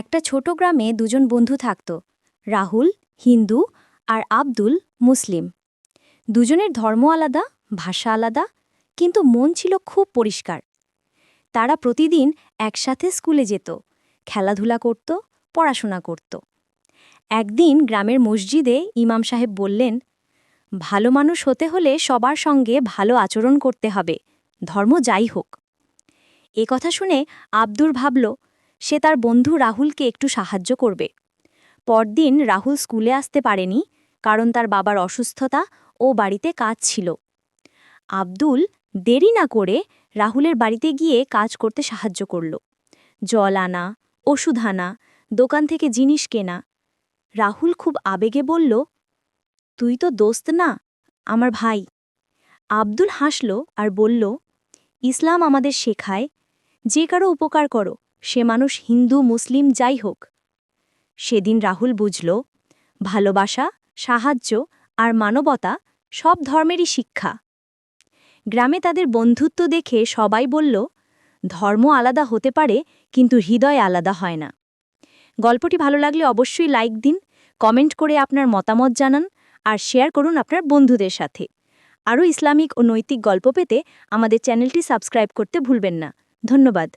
একটা ছোট গ্রামে দুজন বন্ধু থাকত, রাহুল হিন্দু আর আব্দুল মুসলিম। দুজনের ধর্ম আলাদা, ভাষা আলাদা, কিন্তু মন ছিল খুব পরিষ্কার। তারা প্রতিদিন একসাথে স্কুলে যেত, খেলাধুলা করত, পড়াশোনা করত। একদিন গ্রামের মসজিদে ইমাম সাহেব বললেন, ভালো মানুষ হতে হলে সবার সঙ্গে ভালো আচরণ করতে হবে, ধর্ম যাই হোক। এ কথা শুনে আব্দুর ভাবল সে তার বন্ধু রাহুলকে একটু সাহায্য করবে। পরদিন রাহুল স্কুলে আসতে পারেনি, কারণ তার বাবার অসুস্থতা ও বাড়িতে কাজ ছিল। আব্দুল দেরি না করে রাহুলের বাড়িতে গিয়ে কাজ করতে সাহায্য করল। জল আনা, ওষুধ আনা, দোকান থেকে জিনিস কেনা। রাহুল খুব আবেগে বলল, তুই তো দোস্ত না, আমার ভাই। আব্দুল হাসল আর বলল, ইসলাম আমাদের শেখায়, যে কারো উপকার করো, সে মানুষ হিন্দু মুসলিম যাই হোক। সেদিন রাহুল বুঝল, ভালোবাসা, সাহায্য আর মানবতা সব ধর্মেরই শিক্ষা। গ্রামে তাদের বন্ধুত্ব দেখে সবাই বলল, ধর্ম আলাদা হতে পারে, কিন্তু হৃদয় আলাদা হয় না। গল্পটি ভালো লাগলে অবশ্যই লাইক দিন, কমেন্ট করে আপনার মতামত জানান আর শেয়ার করুন আপনার বন্ধুদের সাথে। আরও ইসলামিক ও নৈতিক গল্প পেতে আমাদের চ্যানেলটি সাবস্ক্রাইব করতে ভুলবেন না। ধন্যবাদ।